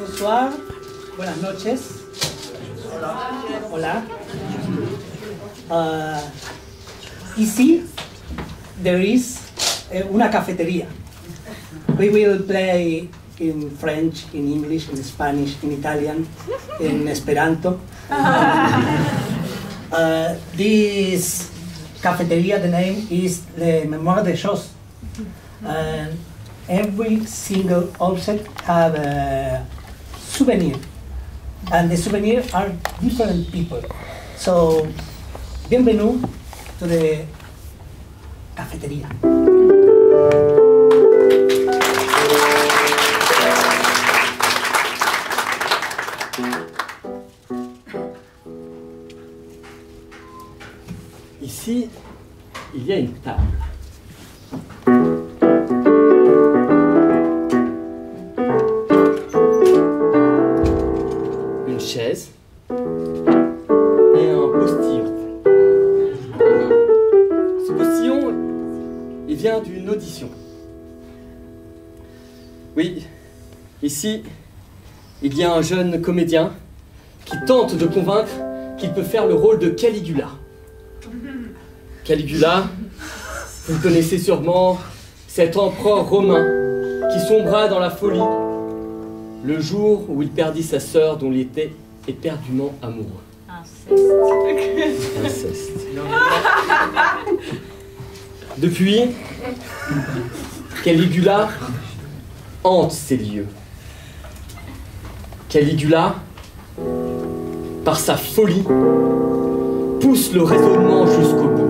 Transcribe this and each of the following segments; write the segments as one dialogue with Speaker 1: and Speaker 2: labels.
Speaker 1: Bonsoir, buenas noches. Hola. Ici, there is una cafetería. We will play in French, in English, in Spanish, in Italian, in Esperanto. This cafeteria, the name is Le Mémoire des Choses. Every single object have a souvenir, and the souvenir are different people. So, bienvenue to the cafeteria.
Speaker 2: Ici, il y a une table. Une chaise et un postillon. Ce postillon, il vient d'une audition. Oui, ici, il y a un jeune comédien qui tente de convaincre qu'il peut faire le rôle de Caligula. Caligula, vous le connaissez sûrement, cet empereur romain qui sombra dans la folie le jour où il perdit sa sœur dont il était éperdument amoureux. Inceste. Depuis, Caligula hante ces lieux. Caligula, par sa folie, pousse le raisonnement jusqu'au bout.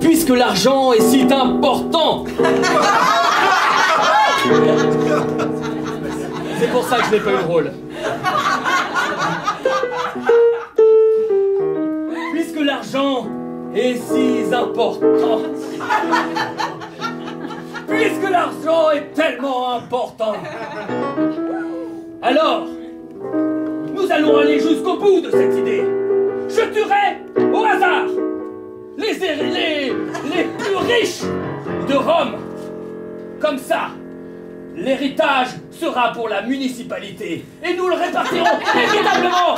Speaker 2: Puisque l'argent est si important. C'est pour ça que je n'ai pas eu le rôle. Puisque l'argent est si important. Puisque l'argent est tellement important. Alors, nous allons aller jusqu'au bout de cette idée. Je tuerai au hasard les plus riches de Rome. Comme ça, l'héritage sera pour la municipalité et nous le répartirons équitablement.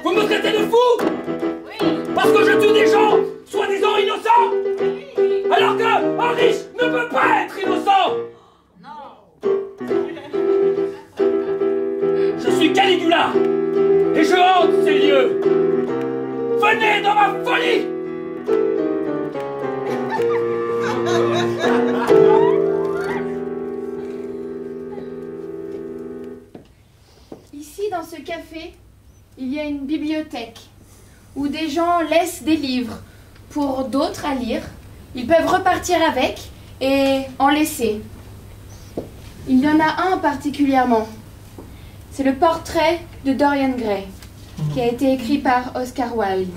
Speaker 2: Vous me traitez de fou? Oui. Parce que je tue des gens soi-disant innocents? Oui. Alors qu'un riche ne peut pas être innocent. Non. Je suis Caligula et je hante ces lieux. Venez dans ma folie!
Speaker 3: Ici, dans ce café, il y a une bibliothèque où des gens laissent des livres pour d'autres à lire. Ils peuvent repartir avec et en laisser. Il y en a un particulièrement. C'est le portrait de Dorian Gray, qui a été écrit par Oscar Wilde.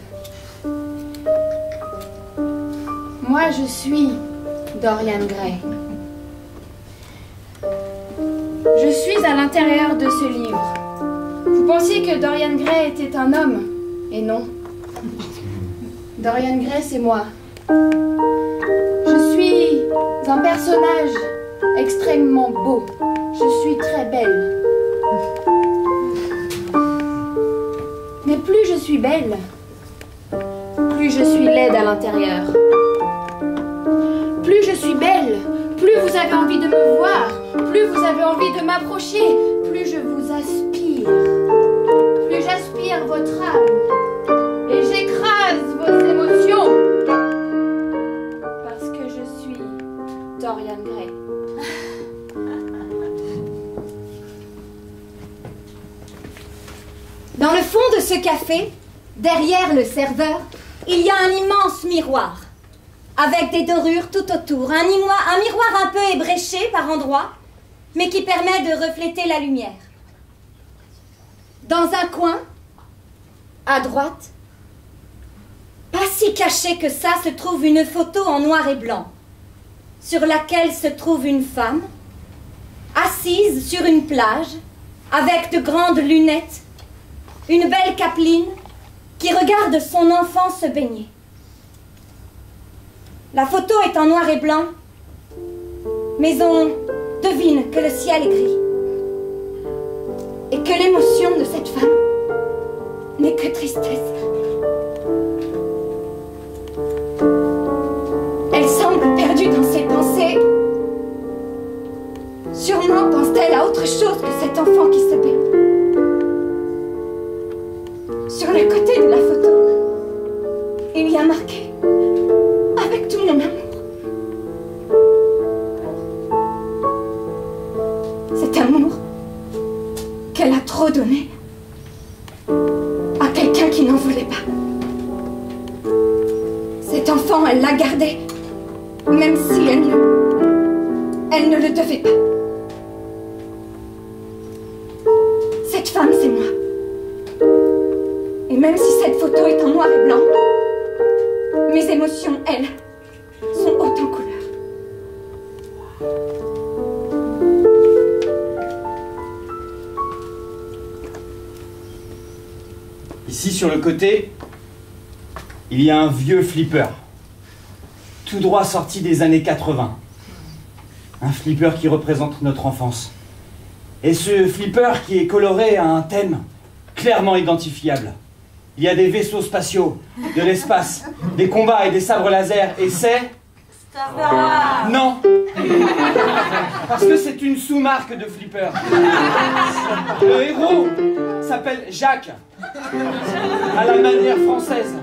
Speaker 3: Moi, je suis Dorian Gray. Je suis à l'intérieur de ce livre. Vous pensiez que Dorian Gray était un homme, et non. Dorian Gray, c'est moi. Je suis un personnage extrêmement beau. Je suis très belle. Mais plus je suis belle, plus je suis laide à l'intérieur. Plus je suis belle, plus vous avez envie de me voir, plus vous avez envie de m'approcher, plus je vous aspire. Plus j'aspire votre âme et j'écrase vos émotions. Parce que je suis Dorian Gray.
Speaker 4: Dans le fond de ce café, derrière le serveur, il y a un immense miroir, avec des dorures tout autour. Un miroir un peu ébréché par endroits, mais qui permet de refléter la lumière. Dans un coin, à droite, pas si caché que ça, se trouve une photo en noir et blanc, sur laquelle se trouve une femme, assise sur une plage, avec de grandes lunettes, une belle capeline qui regarde son enfant se baigner. La photo est en noir et blanc, mais on devine que le ciel est gris et que l'émotion de cette femme n'est que tristesse. Elle semble perdue dans ses pensées. Sûrement pense-t-elle à autre chose que cet enfant qui se perd. Sur le côté de la photo, il y a marqué « Avec tout mon amour ». Cet amour qu'elle a trop donné à quelqu'un qui n'en voulait pas. Cet enfant, elle l'a gardé, même si elle ne le devait pas. Cette femme, c'est moi. Et même si cette photo est en noir et blanc, mes émotions, elles, sont hautes en couleurs.
Speaker 5: Ici, sur le côté, il y a un vieux flipper, tout droit sorti des années 80. Un flipper qui représente notre enfance. Et ce flipper qui est coloré a un thème clairement identifiable. Il y a des vaisseaux spatiaux, de l'espace, des combats et des sabres laser, et c'est...
Speaker 4: Star Wars.
Speaker 5: Non. Parce que c'est une sous-marque de flipper. Le héros s'appelle Jacques, à la manière française.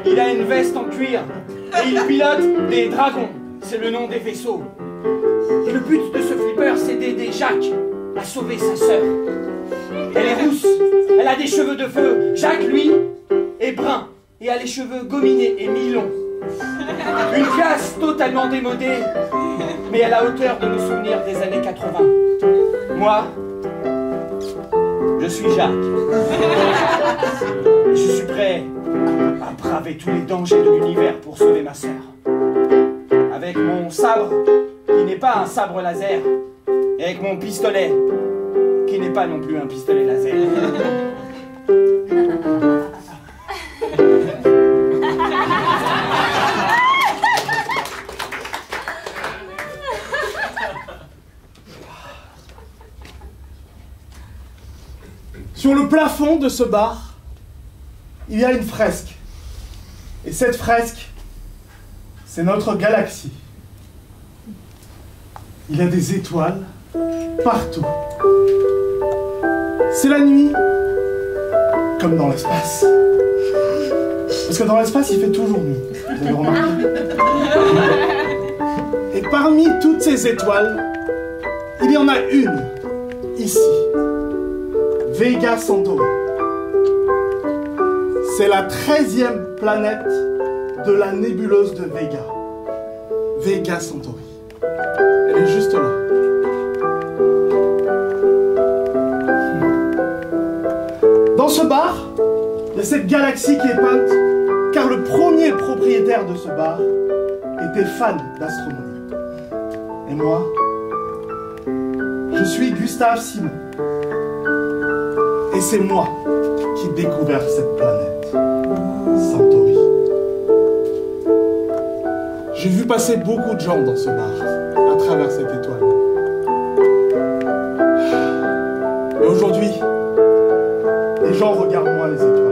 Speaker 5: Il a une veste en cuir et il pilote des dragons. C'est le nom des vaisseaux. Et le but de ce flipper, c'est d'aider Jacques à sauver sa sœur. Elle est rousse, elle a des cheveux de feu. Jacques, lui, est brun et a les cheveux gominés et mi-longs. Une classe totalement démodée, mais à la hauteur de nos souvenirs des années 80. Moi, je suis Jacques. Et je suis prêt à braver tous les dangers de l'univers pour sauver ma sœur. Avec mon sabre, qui n'est pas un sabre laser, et avec mon pistolet, qui n'est pas non plus un pistolet laser.
Speaker 6: Sur le plafond de ce bar, il y a une fresque. Et cette fresque, c'est notre galaxie. Il y a des étoiles partout. C'est la nuit, comme dans l'espace. Parce que dans l'espace, il fait toujours nuit. Vous avez remarqué? Et parmi toutes ces étoiles, il y en a une, ici. Vega Centauri. C'est la 13e planète de la nébuleuse de Vega. Vega Centauri. Elle est juste là. Dans ce bar, il y a cette galaxie qui est peinte, car le premier propriétaire de ce bar était fan d'astronomie. Et moi, je suis Gustave Simon. Et c'est moi qui ai découvert cette planète, Centauri. J'ai vu passer beaucoup de gens dans ce bar, à travers cette étoile. Et aujourd'hui, les gens regardent moi les étoiles.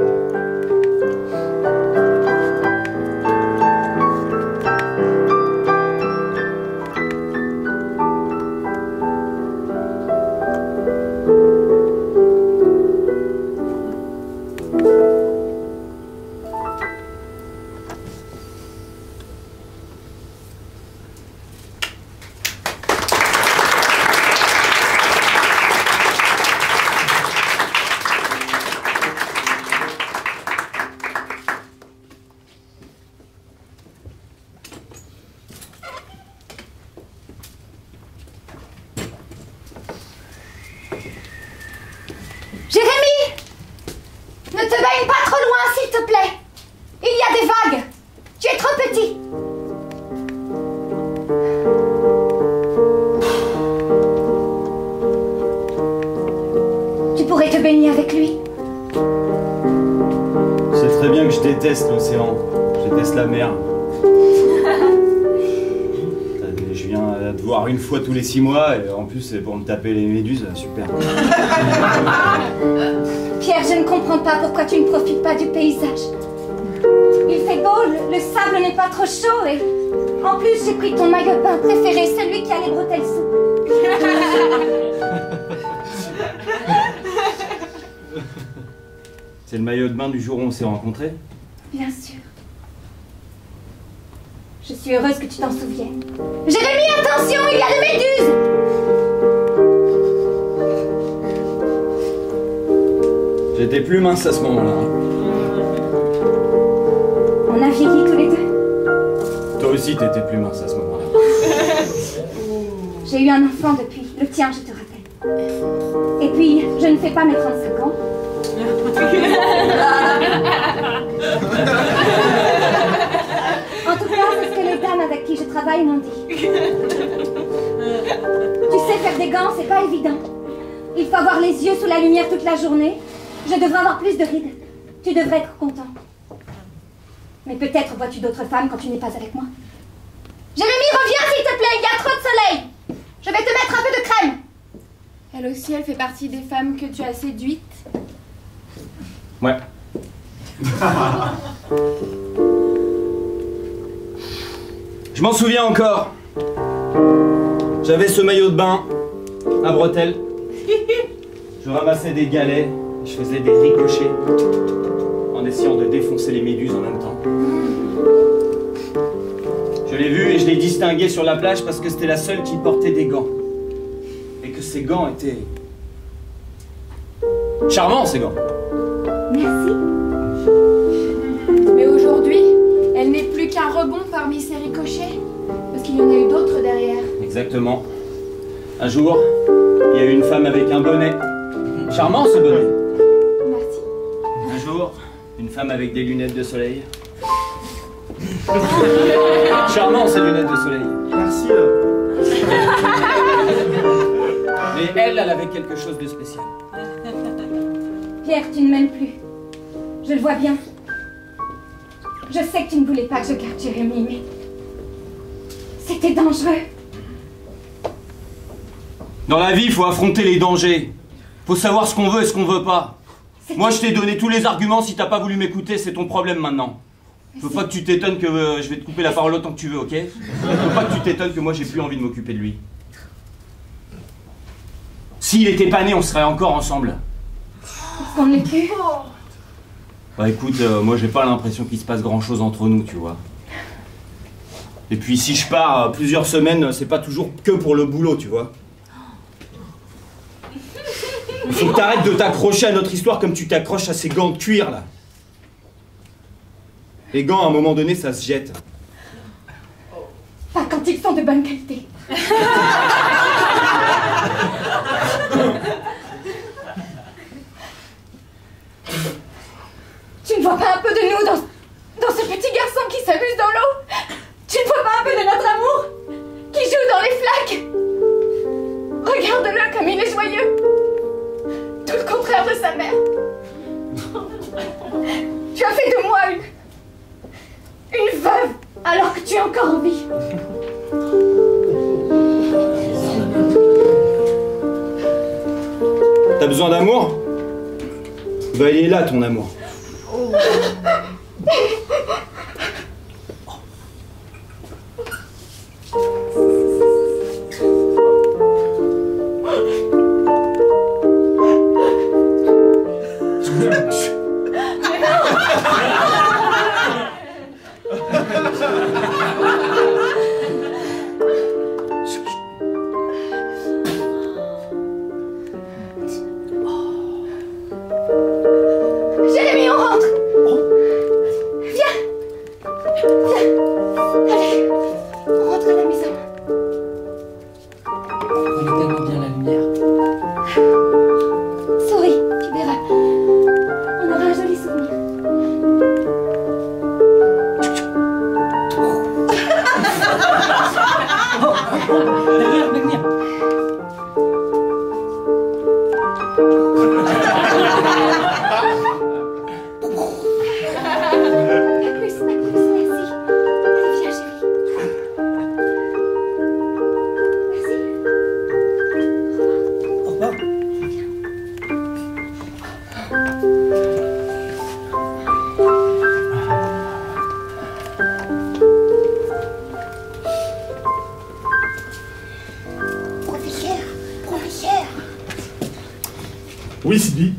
Speaker 4: Jérémy! Ne te baigne pas trop loin, s'il te plaît. Il y a des vagues. Tu es trop petit. Tu pourrais te baigner avec lui.
Speaker 5: Tu sais très bien que je déteste l'océan. Je déteste la mer. T'as des je viens te voir une fois tous les 6 mois, et en plus c'est pour me taper les méduses, super.
Speaker 4: Pierre, je ne comprends pas pourquoi tu ne profites pas du paysage. Il fait beau, le sable n'est pas trop chaud, et en plus j'ai pris ton maillot de bain préféré, celui qui a les bretelles souples.
Speaker 5: C'est le maillot de bain du jour où on s'est rencontrés?
Speaker 4: Bien sûr. Je suis heureuse que tu t'en souviennes. Jérémie, attention, il y a des méduses!
Speaker 5: J'étais plus mince à ce moment-là.
Speaker 4: On a vieilli tous les deux.
Speaker 5: Toi aussi t'étais plus mince à ce moment-là.
Speaker 4: J'ai eu un enfant depuis, le tien, je te rappelle. Et puis, je ne fais pas mes 35 ans. En tout cas, c'est ce que les dames avec qui je travaille m'ont dit. Tu sais, faire des gants, c'est pas évident. Il faut avoir les yeux sous la lumière toute la journée. Je devrais avoir plus de rides. Tu devrais être content. Mais peut-être vois-tu d'autres femmes quand tu n'es pas avec moi. Jérémie, reviens s'il te plaît, il y a trop de soleil. Je vais te mettre un peu de crème.
Speaker 3: Elle aussi, elle fait partie des femmes que tu as séduites.
Speaker 5: Ouais. Je m'en souviens encore. J'avais ce maillot de bain à bretelles. Je ramassais des galets, je faisais des ricochets en essayant de défoncer les méduses en même temps. Je l'ai vue et je l'ai distinguée sur la plage parce que c'était la seule qui portait des gants. Et que ces gants étaient charmants, ces gants.
Speaker 4: Merci.
Speaker 3: Mais aujourd'hui, elle n'est plus qu'un rebond parmi ces ricochets. Parce qu'il y en a eu d'autres derrière.
Speaker 5: Exactement. Un jour, il y a eu une femme avec un bonnet. Charmant ce bonnet.
Speaker 3: Merci.
Speaker 5: Un jour, une femme avec des lunettes de soleil. Charmant ces lunettes de soleil.
Speaker 6: Merci.
Speaker 5: Mais elle avait quelque chose de spécial.
Speaker 4: Pierre, tu ne m'aimes plus. Je le vois bien. Je sais que tu ne voulais pas que je garde Jérémie, mais c'était dangereux.
Speaker 5: Dans la vie, il faut affronter les dangers. Faut savoir ce qu'on veut et ce qu'on veut pas. Moi, je t'ai donné tous les arguments. Si t'as pas voulu m'écouter, c'est ton problème maintenant. Faut pas que tu t'étonnes que je vais te couper la parole autant que tu veux, ok? Faut pas que tu t'étonnes que moi j'ai plus envie de m'occuper de lui. S'il était pas né, on serait encore ensemble.
Speaker 4: Est-ce qu'on ne l'est plus?
Speaker 5: Bah écoute, moi j'ai pas l'impression qu'il se passe grand chose entre nous, tu vois. Et puis si je pars plusieurs semaines, c'est pas toujours que pour le boulot, tu vois. Il faut que t'arrêtes de t'accrocher à notre histoire comme tu t'accroches à ces gants de cuir là. Les gants, à un moment donné, ça se jette.
Speaker 4: Pas quand ils sont de bonne qualité. Tu ne vois pas un peu de nous dans ce petit garçon qui s'amuse dans l'eau? Tu ne vois pas un peu de notre amour qui joue dans les flaques? Regarde-le comme il est joyeux. Tout le contraire de sa mère. Tu as fait de moi une veuve alors que tu es encore en vie.
Speaker 5: T'as besoin d'amour? Bah il est là ton amour.
Speaker 4: Jérémie, on rentre. Viens. Viens. Allez, on rentre à la maison.
Speaker 1: On est tellement bien la lumière.
Speaker 4: Souris, tu verras. On aura un joli souvenir.
Speaker 1: Derrière, venir.
Speaker 4: Plus, merci. Allez, viens, chérie.
Speaker 6: Oui, Sylvie.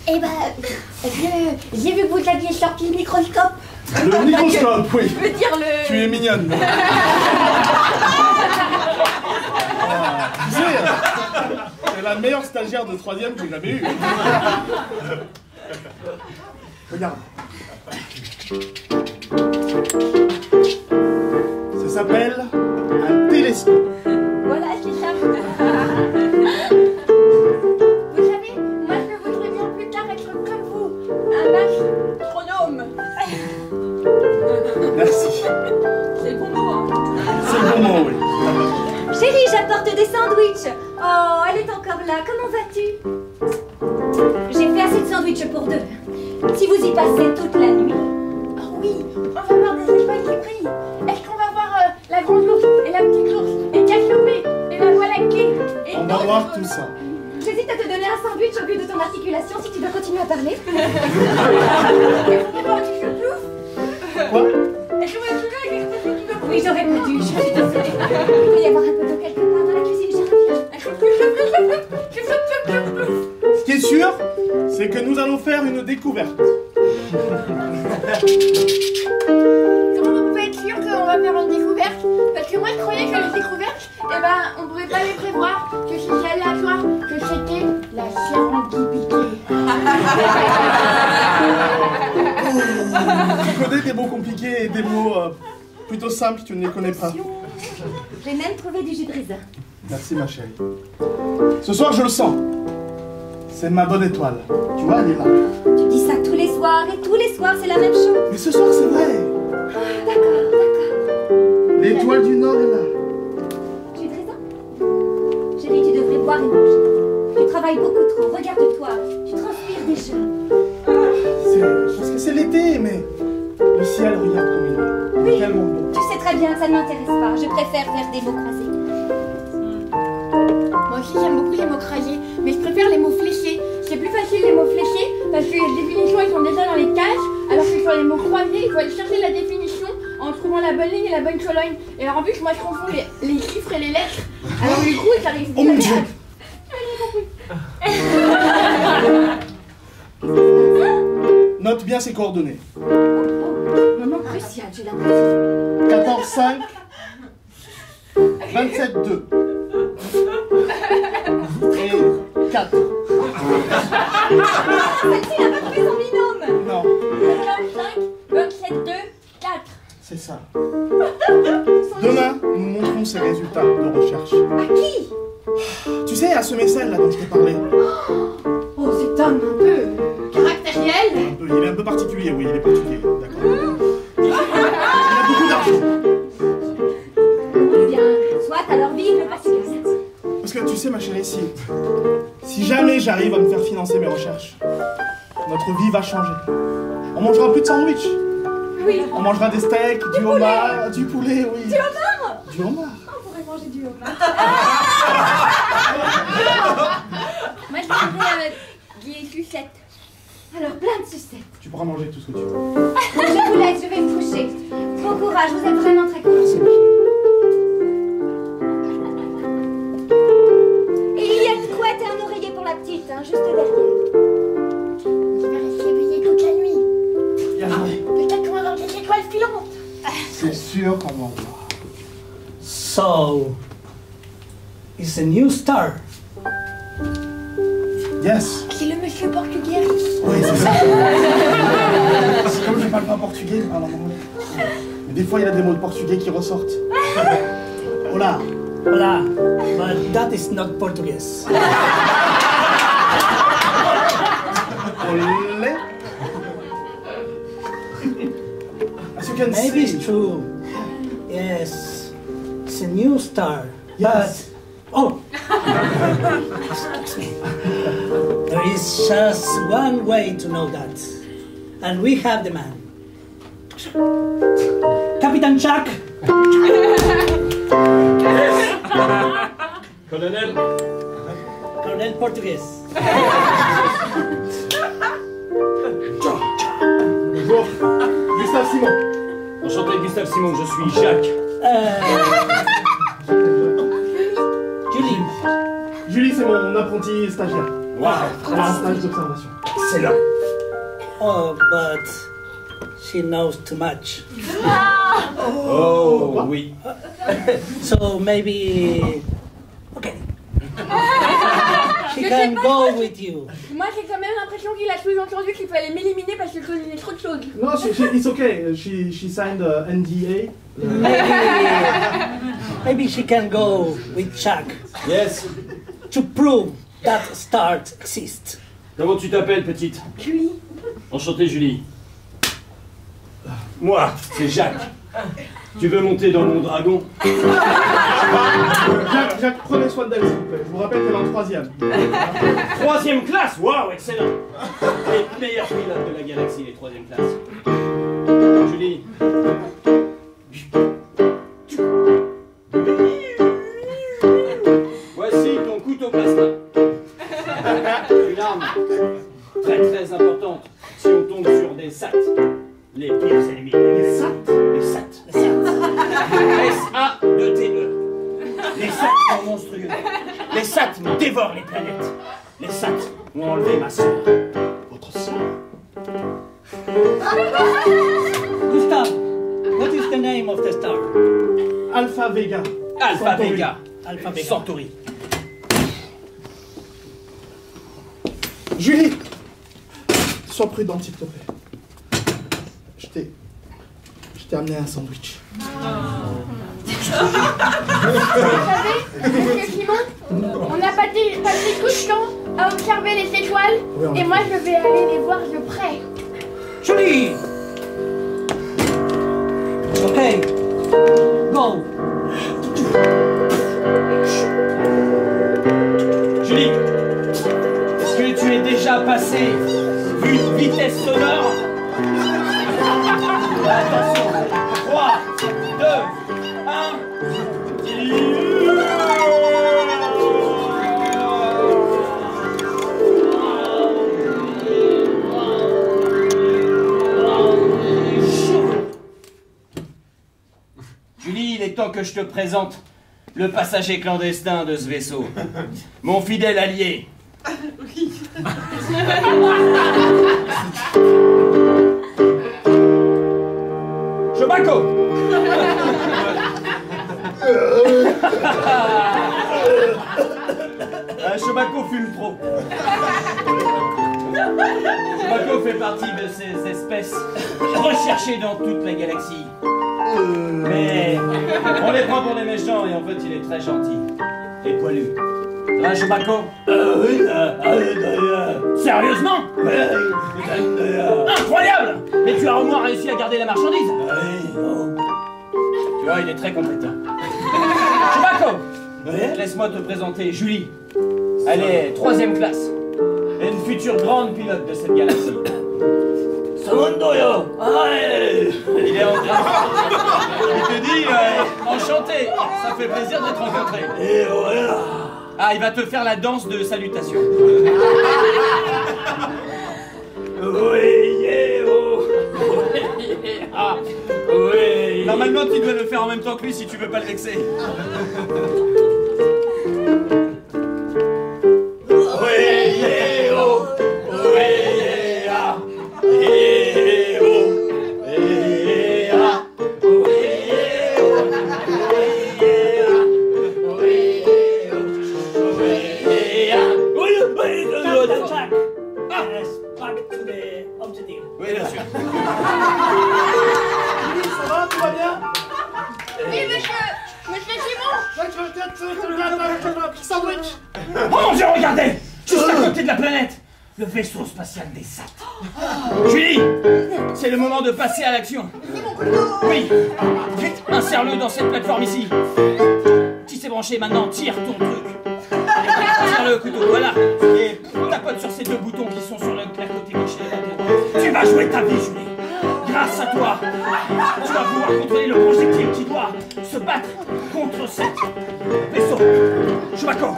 Speaker 4: Eh ben, j'ai vu que vous aviez sorti le microscope.
Speaker 6: Le microscope, oui.
Speaker 4: Je veux dire le...
Speaker 6: Tu es mignonne. Tu sais, c'est la meilleure stagiaire de 3e que j'ai jamais eue. Regarde. Ça s'appelle un télescope.
Speaker 4: Voilà, c'est ça. Vous savez, moi je voudrais bien plus tard être comme vous, un astronome.
Speaker 6: Merci.
Speaker 4: C'est le bon mot, hein.
Speaker 6: C'est le bon mot, oui.
Speaker 4: Chérie, j'apporte des sandwichs. Oh, elle est encore là. Comment vas-tu? J'ai fait assez de sandwichs pour deux. Si vous y passez toute la nuit.
Speaker 3: Oh oui, on va voir des espaces qui brillent. Est-ce qu'on va voir la grande ours et la petite ours et Cassiopée et la voie lactée et
Speaker 6: On va voir tout ça.
Speaker 4: J'hésite à te donner un sandwich au vu de ton articulation si tu veux continuer à parler.
Speaker 3: Est-ce qu'on va voir du chouplouf?
Speaker 6: Quoi?
Speaker 3: Est-ce qu'on va jouer avec les petits qui me
Speaker 4: Oui, j'aurais pas dû, je suis désolée. Il peut y avoir un peu d'eau quelque part dans la cuisine, je reviens.
Speaker 6: Ce qui est sûr, c'est que nous allons faire une découverte.
Speaker 3: Comment vous pouvez être sûr qu'on va faire une découverte? Parce que moi je croyais que les découvertes, eh ben, on pouvait pas les prévoir, que c'était aléatoire, que c'était la sérendipité.
Speaker 6: Tu connais des mots compliqués et des mots plutôt simples, tu ne les connais pas.
Speaker 4: J'ai même trouvé du jus de raisin.
Speaker 6: Merci ma chérie. Ce soir, je le sens. C'est ma bonne étoile. Tu vois, elle est là.
Speaker 4: Tu dis ça tous les soirs et tous les soirs c'est la même chose.
Speaker 6: Mais ce soir, c'est vrai.
Speaker 4: D'accord.
Speaker 6: L'étoile du Nord est là.
Speaker 4: Jus de raisin? Chérie, tu devrais boire et manger. Tu travailles beaucoup trop, regarde-toi. Tu transpires déjà.
Speaker 6: Je pense que c'est l'été, mais le ciel, regarde comme il est. Il est tellement beau.
Speaker 4: Tu sais très bien que ça ne m'intéresse pas. Je préfère faire des mots croisés.
Speaker 3: Moi aussi j'aime beaucoup les mots croisés, mais je préfère les mots fléchés. C'est plus facile les mots fléchés parce que les définitions ils sont déjà dans les cases, alors que sur les mots croisés, il faut aller chercher la définition en trouvant la bonne ligne et la bonne colonne. Et alors en plus, moi je confonds les chiffres et les lettres. Alors du coup, ça arrive.
Speaker 6: Oh mon Dieu! Note bien ses coordonnées.
Speaker 4: Moment crucial, j'ai l'impression.
Speaker 6: 14, 5, 27, 2. Et 4.
Speaker 4: Celle-ci n'a pas trouvé son binôme.
Speaker 6: Non,
Speaker 4: 25, 27, 2, 4.
Speaker 6: c'est ça. Demain, nous montrons ces résultats de recherche.
Speaker 4: À qui?
Speaker 6: Tu sais, à ce mécène là dont je t'ai parlé.
Speaker 3: Oh, cet homme un peu caractériel.
Speaker 6: Il est un peu particulier, oui, il est particulier, d'accord. Il a beaucoup d'argent.
Speaker 4: Eh bien, soit alors vive le Pascal.
Speaker 6: Parce que tu sais, ma chérie, si jamais j'arrive à me faire financer mes recherches, notre vie va changer. On mangera plus de sandwich.
Speaker 4: Oui.
Speaker 6: On mangera des steaks, du homard, du poulet, oui.
Speaker 4: Du homard?
Speaker 6: Du homard.
Speaker 4: On pourrait manger du homard. Moi, je viendrai avec des sucettes. Alors, plein de sucettes.
Speaker 6: Tu pourras manger tout ce que tu veux.
Speaker 4: Je vous laisse, je vais me coucher. Bon courage, vous êtes vraiment très courageux.
Speaker 6: Merci, ma chérie.
Speaker 4: Et il y a de quoi être un oreiller pour la petite, hein, juste derrière.
Speaker 3: Je vais rester éveillée toute la nuit.
Speaker 6: Bien joué.
Speaker 3: Peut-être qu'on va avoir des étoiles filantes.
Speaker 6: C'est sûr qu'on va voir.
Speaker 1: So, it's a new star.
Speaker 6: Yes.
Speaker 3: C'est le monsieur portugais.
Speaker 6: Oui, c'est ça. C'est comme je parle pas portugais, je parle en anglais. Mais des fois, il y a des mots de portugais qui ressortent. Hola.
Speaker 1: Hola, but that is not Portuguese.
Speaker 6: Olé. As you can
Speaker 1: Maybe
Speaker 6: see.
Speaker 1: it's true. Yes, it's a new star.
Speaker 6: Yes.
Speaker 1: But, oh, excuse me. There is just one way to know that. And we have the man. Captain Jack.
Speaker 2: Colonel,
Speaker 1: Colonel Portuguese.
Speaker 6: Bonjour. Gustave Simon.
Speaker 2: enchanté Gustave Simon, je suis Jacques.
Speaker 1: Julie.
Speaker 6: Julie, c'est mon apprenti stagiaire.
Speaker 2: Wow.
Speaker 6: Elle a un stage d'observation.
Speaker 2: Excellent.
Speaker 1: Oh, but she knows too much.
Speaker 2: Oh, oui.
Speaker 1: So maybe... Okay. She can go with you.
Speaker 3: Moi, j'ai quand même l'impression qu'il a sous-entendu qu'il fallait m'éliminer parce que je connais trop de choses.
Speaker 6: No, it's okay. She signed a NDA.
Speaker 1: Maybe she can go with Chuck
Speaker 2: Yes.
Speaker 1: to prove that stars exist.
Speaker 2: Comment tu t'appelles, petite?
Speaker 3: Julie.
Speaker 2: Enchanté, Julie. Moi, c'est Jacques. Tu veux monter dans mon dragon?
Speaker 6: Jacques, prenez soin d'elle, s'il vous plaît. Je vous rappelle qu'elle est en 3e.
Speaker 2: 3e classe? Waouh, excellent. Les meilleurs pilotes de la galaxie, les 3e classe. Julie. Voici ton couteau plasma. Une arme très très importante si on tombe sur des SAT. Les pires ennemis.
Speaker 6: Les SAT?
Speaker 2: Les SAT. S-A-2-T-E. Les SAT sont monstrueux. Les SAT me dévorent les planètes. Les SAT ont enlevé ma sœur. Votre sœur?
Speaker 1: Gustav, what is the name of the star?
Speaker 6: Alpha Vega.
Speaker 2: Alpha
Speaker 6: Centauri.
Speaker 2: Vega.
Speaker 1: Alpha Vega.
Speaker 2: Centauri.
Speaker 6: Julie, sois prudente, s'il te plaît. Je t'ai amené un sandwich.
Speaker 3: Vous savez, monsieur Simon, on a passé tout le temps à observer les étoiles
Speaker 6: Oui,
Speaker 3: et moi je vais aller les voir de près.
Speaker 1: Julie! Okay, go.
Speaker 2: Julie, est-ce que tu es déjà passé une vitesse sonore? Attention, 3, 2, 1. Julie, il est temps que je te présente le passager clandestin de ce vaisseau. Mon fidèle allié. Chewbacca. Chewbacca fume trop. Chewbacca fait partie de ces espèces recherchées dans toute la galaxie. Mais on les prend pour des méchants et en fait il est très gentil et poilu. Ça va, Chewbacca? Oui. Sérieusement? Incroyable! Mais tu as au moins réussi à garder la marchandise? Tu vois, il est très compétent. Chewbacca! Laisse-moi te présenter Julie. Elle est 3e classe. Et une future grande pilote de cette galaxie. Samondoyo! Il est en train. Il te dit, enchanté, ça fait plaisir de te rencontrer. Et voilà. Ah, il va te faire la danse de salutation. Normalement, tu dois le faire en même temps que lui si tu veux pas le vexer.
Speaker 1: Jack, yes, back to the objective.
Speaker 2: Oui, bien sûr.
Speaker 6: Ça va, tout va bien?
Speaker 3: Oui, monsieur Simon.
Speaker 6: Sandwich.
Speaker 2: Oh mon Dieu, regardez! Juste à côté de la planète, le vaisseau spatial des SAT. Julie, c'est le moment de passer à l'action. Oui, vite, insère-le dans cette plateforme ici. Qui s'est branché maintenant, tire ton truc. Tire le couteau, voilà. Et tapote sur ces 2 boutons qui sont sur la côté gauche et la droite. Tu vas jouer ta vie, Julie. Grâce à toi, tu vas pouvoir contrôler le projectile qui doit se battre contre cette vaisseau. Chewbacca,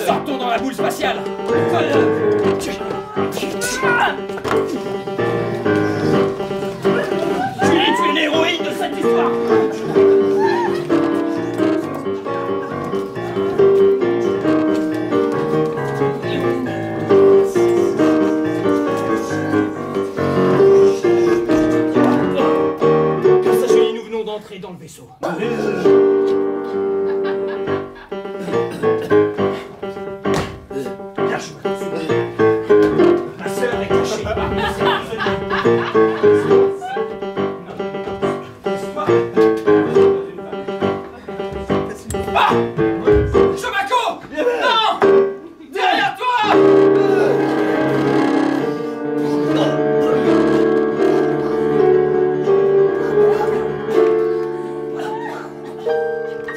Speaker 2: sortons dans la boule spatiale. Julie, tu es l'héroïne de cette histoire.
Speaker 5: Choubaco! Non! Derrière toi!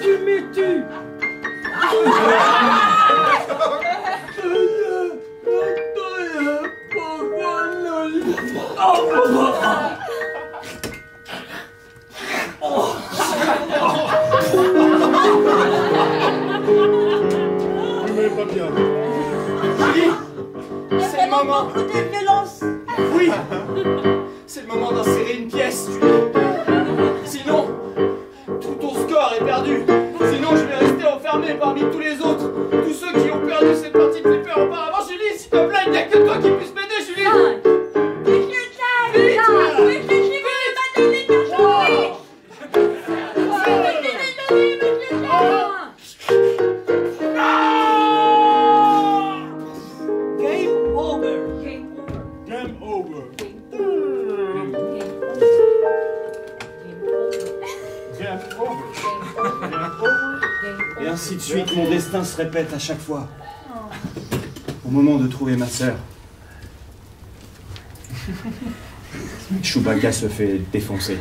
Speaker 2: Tu me tues.
Speaker 6: Vous n'allez pas bien.
Speaker 5: Julie,
Speaker 4: Il y a
Speaker 5: c'est le
Speaker 4: vraiment
Speaker 5: moment.
Speaker 4: beaucoup de violence.
Speaker 5: Oui, c'est le moment d'insérer une pièce, Julie. Sinon, tout ton score est perdu. Sinon, je vais rester enfermé parmi tous les autres. Tous ceux qui ont perdu cette partie de flipper auparavant. Julie, s'il te plaît, il n'y a que toi qui puisse m'aider, Julie.
Speaker 1: Game over.
Speaker 6: Game over. Game over.
Speaker 5: Et ainsi de suite, mon destin se répète à chaque fois. Au moment de trouver ma sœur, Chewbacca se fait défoncer.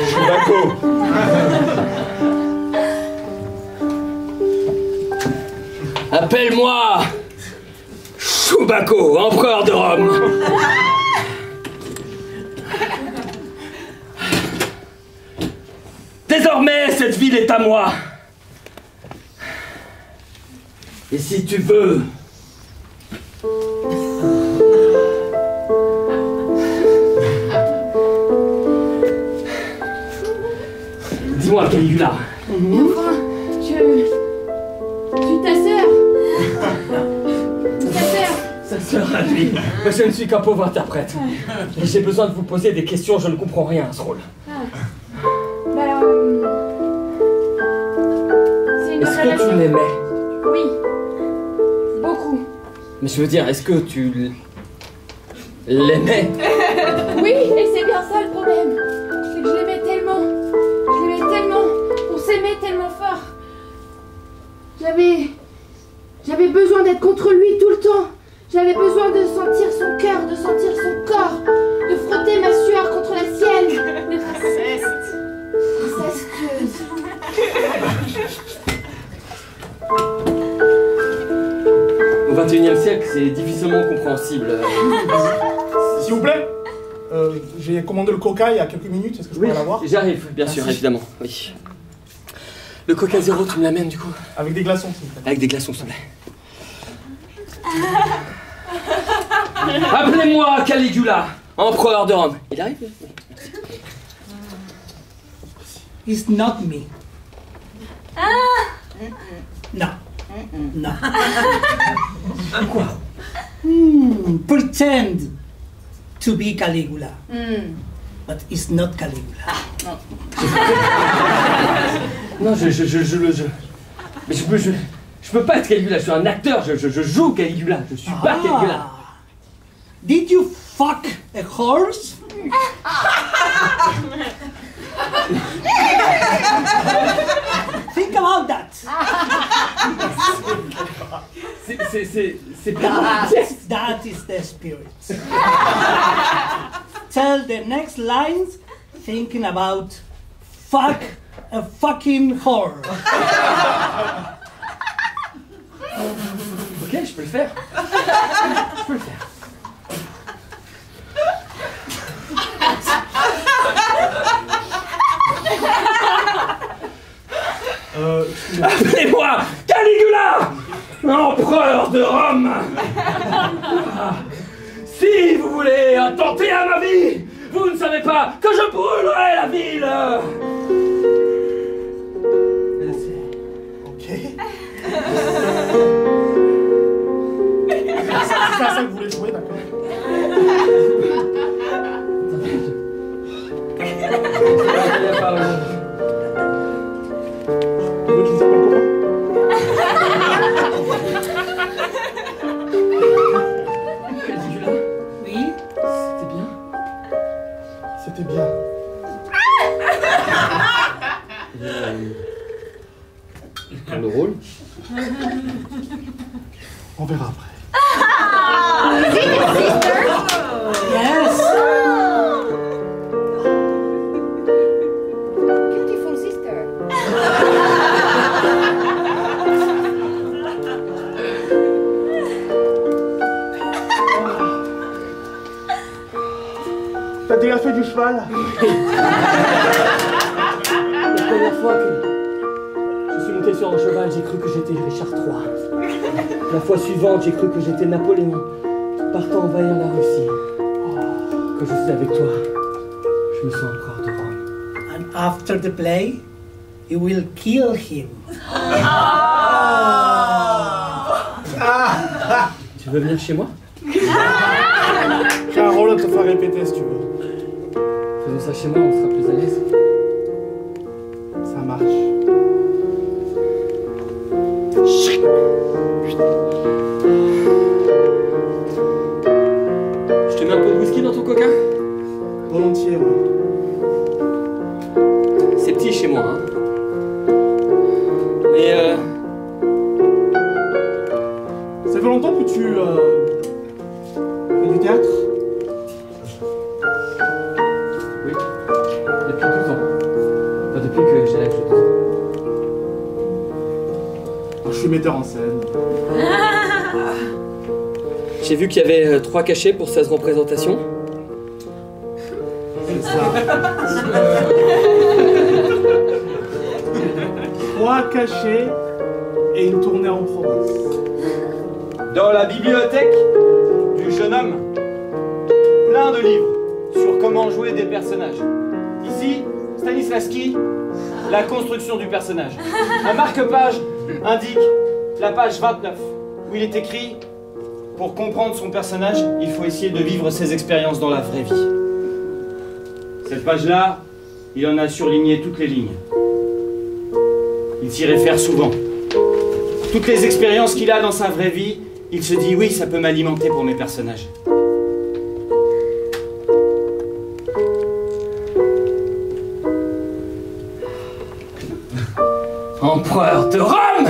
Speaker 5: Chewbacco.
Speaker 2: Appelle-moi Chewbacco, empereur de Rome. Désormais, cette ville est à moi. Et si tu veux, dis-moi, Caligula.
Speaker 3: Mais enfin, je suis ta sœur. Ta sœur.
Speaker 2: Sa sœur à lui. Moi, je ne suis qu'un pauvre interprète. Et j'ai besoin de vous poser des questions, je ne comprends rien à ce rôle.
Speaker 3: Bah, c'est une
Speaker 2: Est-ce que
Speaker 3: relation.
Speaker 2: tu m'aimais?
Speaker 3: Oui. Beaucoup.
Speaker 2: Mais je veux dire, est-ce que tu l'aimais?
Speaker 3: Oui, et c'est bien ça le problème. C'est que je l'aimais tellement. Je l'aimais tellement. On s'aimait tellement fort. J'avais besoin d'être contre lui tout le temps. J'avais besoin de sentir son cœur, de sentir son corps, de frotter ma sueur contre la sienne. Incestueuse.
Speaker 2: Au XXIe siècle, c'est difficilement compréhensible.
Speaker 6: S'il vous plaît, j'ai commandé le coca il y a quelques minutes. Est-ce que je pourrais l'avoir?
Speaker 2: J'arrive, bien sûr,
Speaker 6: Merci.
Speaker 2: évidemment. Oui. Le Coca Zéro, tu me l'amènes du coup?
Speaker 6: Avec des glaçons, s'il vous plaît.
Speaker 2: Avec des glaçons, s'il te plaît. Appelez-moi Caligula, empereur de Rome. Il arrive?
Speaker 1: It's not me. No. No. Quoi? Pretend to be Caligula. But it's not Caligula.
Speaker 2: Non, mais je peux pas être Caligula, je suis un acteur, je joue Caligula, je suis pas Caligula.
Speaker 1: Did you fuck a horse? Think about that.
Speaker 2: C'est pas
Speaker 1: That is the spirit. Tell the next lines thinking about fuck a fucking whore.
Speaker 2: Ok, je peux le faire. Je peux le faire. Appelez-moi Caligula, empereur de Rome. Si vous voulez attenter à ma vie, vous ne savez pas que je brûlerai la ville.
Speaker 6: Ok. C'est ça que vous voulez jouer, d'accord? Tu veux qu'il s'appelle comment?
Speaker 2: Caligula,
Speaker 1: Oui?
Speaker 2: c'était bien.
Speaker 6: C'était bien.
Speaker 2: tour de rôle.
Speaker 6: On verra après.
Speaker 1: Yes.
Speaker 3: Beautiful sister.
Speaker 6: T'as déjà fait du cheval?
Speaker 2: La première fois que je suis monté sur un cheval, j'ai cru que j'étais Richard III. La fois suivante, j'ai cru que j'étais Napoléon, partant envahir la Russie. Quand je suis avec toi, je me sens encore de Rome.
Speaker 1: And after the play, you will kill him.
Speaker 2: Tu veux venir chez moi?
Speaker 6: J'ai un rôle à te faire répéter si tu veux.
Speaker 2: Faisons ça chez moi, on sera plus à l'aise.
Speaker 6: Ça marche.
Speaker 2: Je te mets un peu de whisky dans ton coca?
Speaker 6: Volontiers, ouais.
Speaker 2: C'est petit chez moi, hein. Mais
Speaker 6: Ça fait longtemps que tu fais du théâtre?
Speaker 2: oui, depuis 12 ans. Enfin, depuis que j'ai l'âge de 12 ans.
Speaker 6: Je suis metteur en scène.
Speaker 2: J'ai vu qu'il y avait 3 cachets pour 16 représentations.
Speaker 6: C'est ça. 3 cachets et une tournée en province.
Speaker 5: Dans la bibliothèque du jeune homme, plein de livres sur comment jouer des personnages. Ici, Stanislavski, la construction du personnage. Un marque-page indique la page 29, où il est écrit « Pour comprendre son personnage, il faut essayer de vivre ses expériences dans la vraie vie ». Cette page-là, il en a surligné toutes les lignes. Il s'y réfère souvent. Toutes les expériences qu'il a dans sa vraie vie, il se dit « Oui, ça peut m'alimenter pour mes personnages ». Empereur de Rome!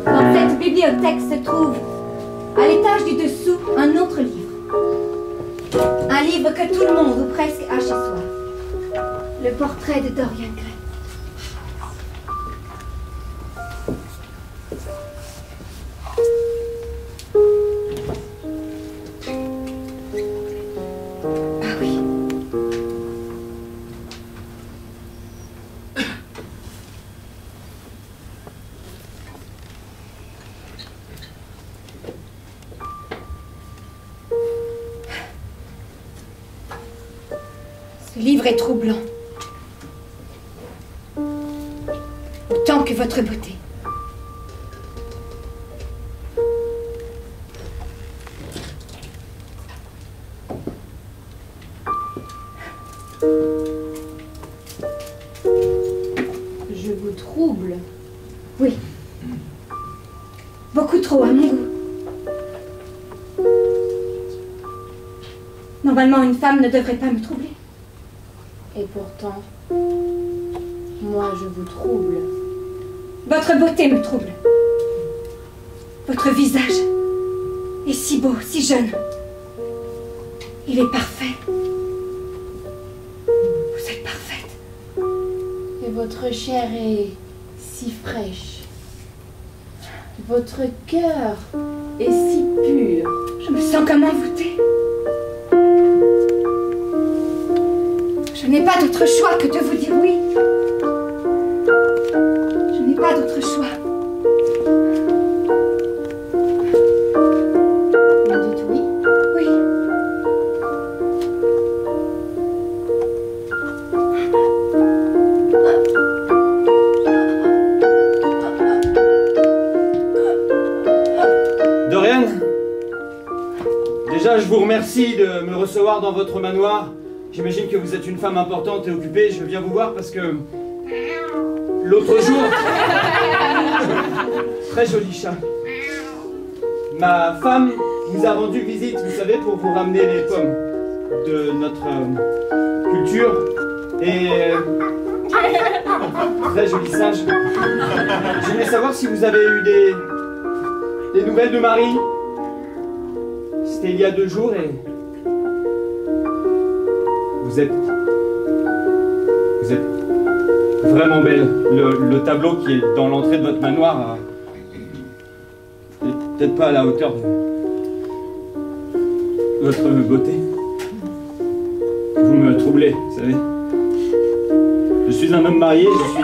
Speaker 4: Dans cette bibliothèque se trouve, à l'étage du dessous, un autre livre. Un livre que tout le monde, ou presque, a chez soi. Le portrait de Dorian Gray. Ah oui. Ce livre est troublant. Autant que votre beauté.
Speaker 3: Je vous trouble.
Speaker 4: Oui. Beaucoup trop à mon goût. Normalement, une femme ne devrait pas me troubler.
Speaker 3: Et pourtant, moi je vous trouble.
Speaker 4: Votre beauté me trouble. Votre visage est si beau, si jeune. Il est parfait. Vous êtes parfaite.
Speaker 3: Et votre chair est si fraîche. Votre cœur est si pur.
Speaker 4: Je me sens comme envoûtée. Je n'ai pas d'autre choix que de vous dire oui. Je n'ai pas d'autre choix.
Speaker 3: Vous dites oui?
Speaker 4: Oui.
Speaker 5: Dorian, déjà je vous remercie de me recevoir dans votre manoir. J'imagine que vous êtes une femme importante et occupée. Je viens vous voir parce que l'autre jour, très joli chat, ma femme nous a rendu visite, vous savez, pour vous ramener les pommes. de notre culture. Et très joli singe. Je voulais savoir si vous avez eu des nouvelles de Marie. C'était il y a 2 jours et vous êtes vraiment belle. Le tableau qui est dans l'entrée de votre manoir n'est peut-être pas à la hauteur de votre beauté. Vous me troublez, vous savez. Je suis un homme marié, je suis...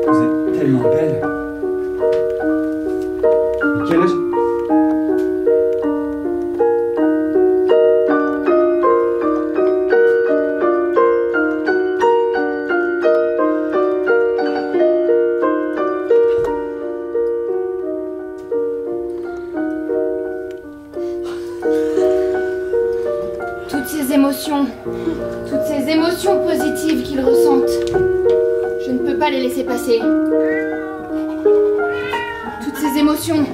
Speaker 5: Vous êtes tellement belle. Mais quel âge...
Speaker 3: Toutes ces émotions positives qu'ils ressentent, je ne peux pas les laisser passer. Toutes ces émotions,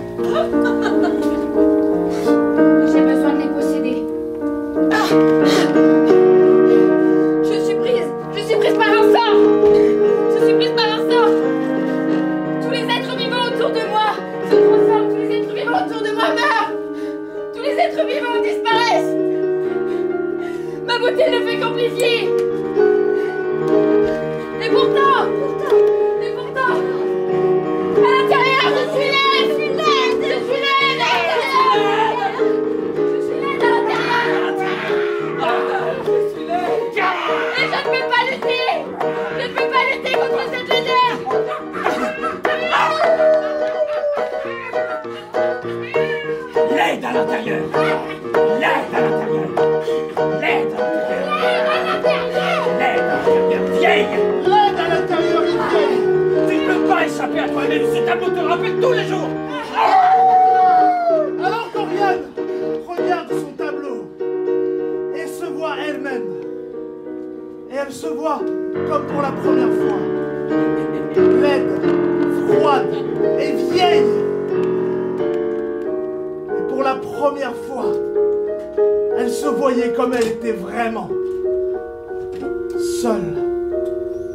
Speaker 3: j'ai besoin de les posséder. Ah, je suis prise par un sort. Je suis prise par un sort. Tous les êtres vivants autour de moi se transforment, tous les êtres vivants autour de moi meurent. Tous les êtres vivants disparaissent. Ma beauté ne fait qu'amplifier. Et pourtant, à l'intérieur, je suis laide. Je suis laide à l'intérieur. Et je ne peux pas lutter. Je ne peux pas lutter contre cette laideur.
Speaker 2: Laide à l'intérieur. Laide à l'intérieur. Laide à l'intérieur, vieille!
Speaker 6: L'aide à l'intérieur, il vieille.
Speaker 2: Tu ne peux pas échapper à toi-même, ce tableau te rappelle tous les jours!
Speaker 6: Alors qu'Oriane regarde son tableau et se voit elle-même. Et elle se voit comme pour la première fois. Laide, froide et vieille. Et pour la première fois, elle se voyait comme elle était vraiment. Seule,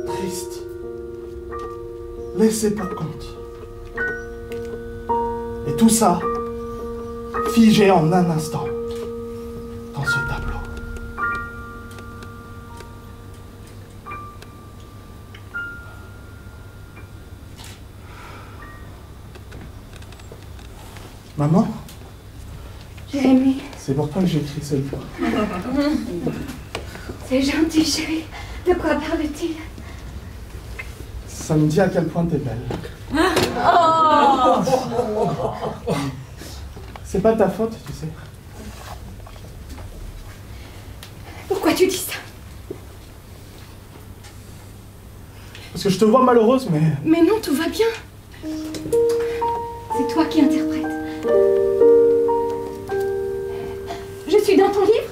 Speaker 6: triste, laissée pour compte. Et tout ça, figé en un instant, dans ce tableau. Maman,
Speaker 4: Jérémy,
Speaker 6: c'est pour toi que j'écris ce livre.
Speaker 4: c'est gentil, chérie. De quoi parle-t-il?
Speaker 6: Ça me dit à quel point t'es belle. C'est pas ta faute, tu sais.
Speaker 4: Pourquoi tu dis ça?
Speaker 6: Parce que je te vois malheureuse, mais...
Speaker 4: Mais non, tout va bien. C'est toi qui interprètes. Je suis dans ton livre?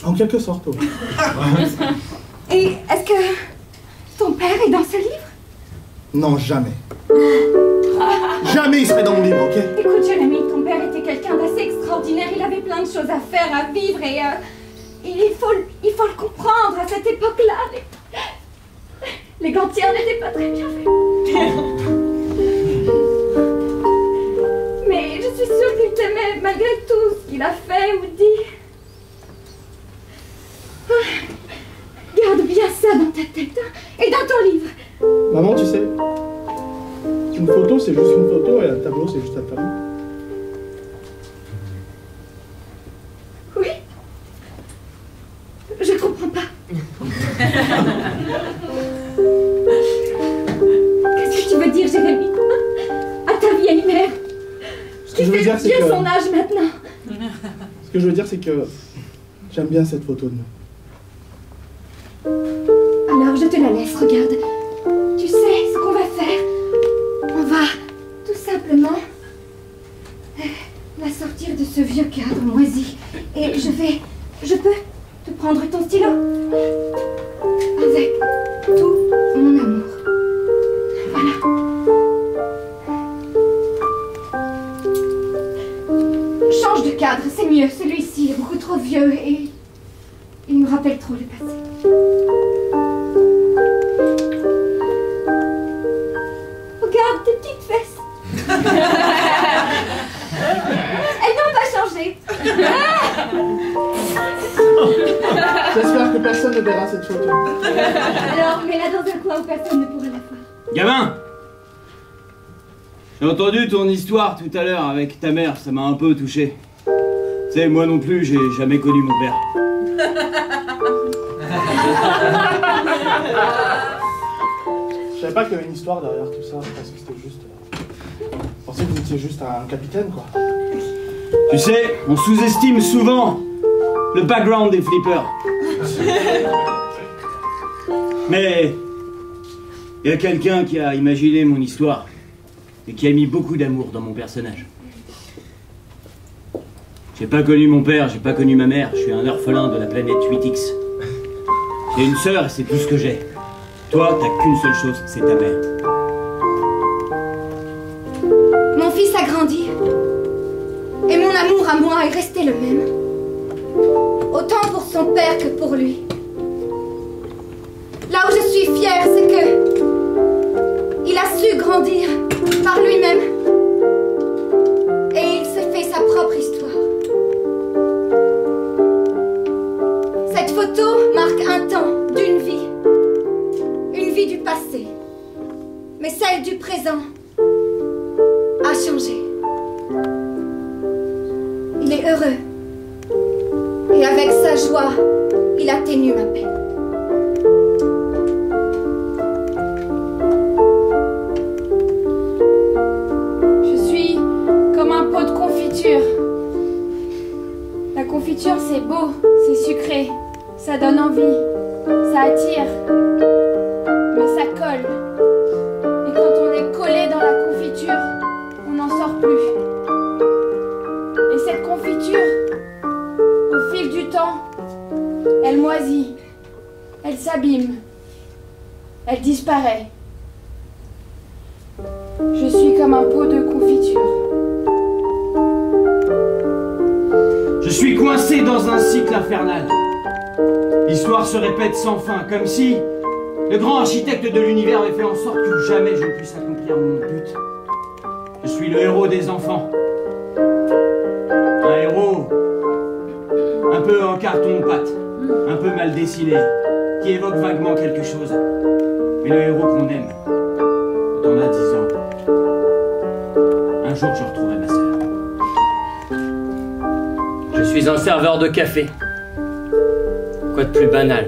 Speaker 6: En quelque sorte, oui.
Speaker 4: Et est-ce que ton père est dans ce livre?
Speaker 6: Non, jamais. Jamais il serait dans mon livre, ok?
Speaker 4: Écoute, Jérémy, ton père était quelqu'un d'assez extraordinaire. Il avait plein de choses à faire, à vivre, et il faut le comprendre. À cette époque-là, les gantières n'étaient pas très bien faites. Mais je suis sûre qu'il t'aimait malgré tout ce qu'il a fait ou dit. Garde bien ça dans ta tête, hein, et dans ton livre.
Speaker 6: Maman, tu sais, une photo, c'est juste une photo, et un tableau, c'est juste un tableau.
Speaker 4: Oui? Je comprends pas. Qu'est-ce que tu veux dire, Jérémy? À ta vieille mère, qui fait bien son âge maintenant.
Speaker 6: Ce que je veux dire, c'est que j'aime bien cette photo de nous.
Speaker 4: Alors je te la laisse, regarde. Tu sais ce qu'on va faire? On va tout simplement la sortir de ce vieux cadre moisi. Et je peux te prendre ton stylo? Avec tout mon amour. Voilà.
Speaker 3: change de cadre, c'est mieux. Celui-ci est beaucoup trop vieux et il me rappelle trop le passé.
Speaker 4: Regarde tes petites fesses. Elles n'ont pas changé.
Speaker 6: J'espère que personne ne verra cette photo.
Speaker 4: Alors, mets-la dans un coin où personne ne pourra la voir.
Speaker 5: Gamin! J'ai entendu ton histoire tout à l'heure avec ta mère, ça m'a un peu touché. Tu sais, moi non plus, j'ai jamais connu mon père.
Speaker 6: Je savais pas qu'il y avait une histoire derrière tout ça. Je pensais que c'était juste. Je pensais que vous étiez juste un capitaine, quoi.
Speaker 5: Tu sais, on sous-estime souvent le background des flippers. Mais il y a quelqu'un qui a imaginé mon histoire et qui a mis beaucoup d'amour dans mon personnage. J'ai pas connu mon père, j'ai pas connu ma mère, je suis un orphelin de la planète 8X. J'ai une sœur et c'est tout ce que j'ai. Toi, t'as qu'une seule chose, c'est ta mère.
Speaker 4: Mon fils a grandi. Et mon amour à moi est resté le même. Autant pour son père que pour lui. Là où je suis fière, c'est que il a su grandir par lui-même. Et il s'est fait sa propre histoire. Cette photo marque un temps d'une vie. Une vie du passé. Mais celle du présent a changé. Il est heureux. Et avec sa joie, il atténue ma peine.
Speaker 3: Je suis comme un pot de confiture. La confiture, c'est beau, c'est sucré, ça donne envie, ça attire, mais ça colle. Et quand on est collé dans la confiture, on n'en sort plus. Et cette confiture, au fil du temps, elle moisit, elle s'abîme, elle disparaît. Je suis comme un pot de confiture.
Speaker 5: Je suis coincé dans un cycle infernal. L'histoire se répète sans fin, comme si le grand architecte de l'univers avait fait en sorte que jamais je ne puisse accomplir mon but. Je suis le héros des enfants. Un héros un peu en carton-pâte, un peu mal dessiné, qui évoque vaguement quelque chose. Mais le héros qu'on aime, quand on a 10 ans. Un jour, je retrouverai ma sœur.
Speaker 2: Je suis un serveur de café. Quoi de plus banal?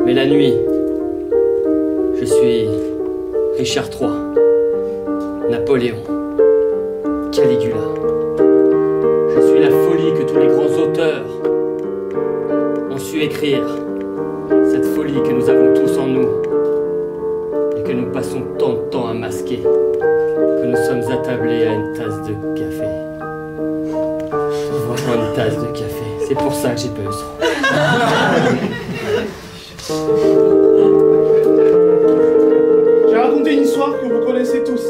Speaker 2: Mais la nuit, je suis Richard III, Napoléon, Caligula. Je suis la folie que tous les grands auteurs ont su écrire. Cette folie que nous avons tous en nous et que nous passons tant de temps à masquer que nous sommes attablés à une tasse de café. Voilà une tasse de café. C'est pour ça que j'ai besoin.
Speaker 6: J'ai raconté une histoire que vous connaissez tous,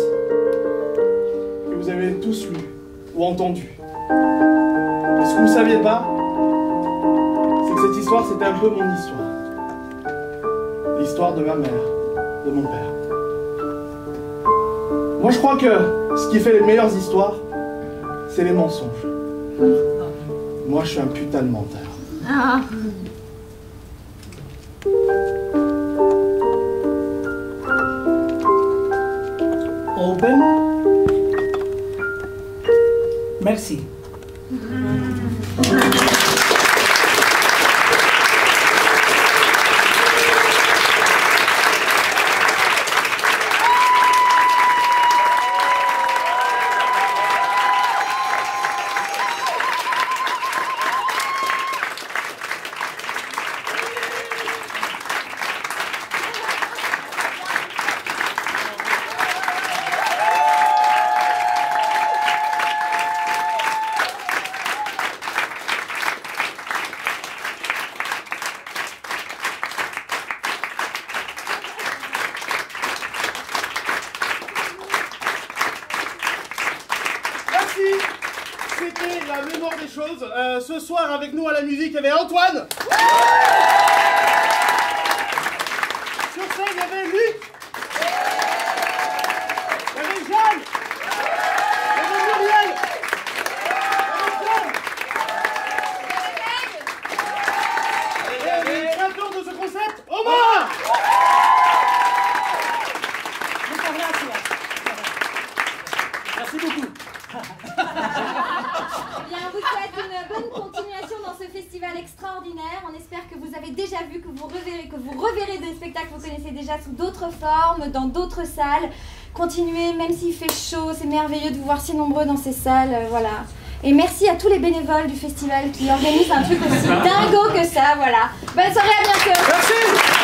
Speaker 6: que vous avez tous lu ou entendu. Mais ce que vous ne saviez pas, c'est que cette histoire, c'était un peu mon histoire. L'histoire de ma mère, de mon père. Moi, je crois que ce qui fait les meilleures histoires, c'est les mensonges. Moi, je suis un putain de menteur.
Speaker 4: Ah.
Speaker 1: Open. Merci.
Speaker 6: fêter la mémoire des choses, ce soir avec nous à la musique, il y avait Antoine. Sur scène, il y avait Luc. Il y avait Jeanne. Il y avait Muriel. Il y avait Fred. Et le créateur de ce concept, Omar.
Speaker 1: Merci beaucoup.
Speaker 4: Eh bien, on vous souhaite une bonne continuation dans ce festival extraordinaire. On espère que vous avez déjà vu, que vous reverrez des spectacles que vous connaissez déjà sous d'autres formes, dans d'autres salles. Continuez, même s'il fait chaud, c'est merveilleux de vous voir si nombreux dans ces salles, voilà. Et merci à tous les bénévoles du festival qui organisent un truc aussi dingo que ça, voilà. Bonne soirée, à bientôt.
Speaker 6: Merci.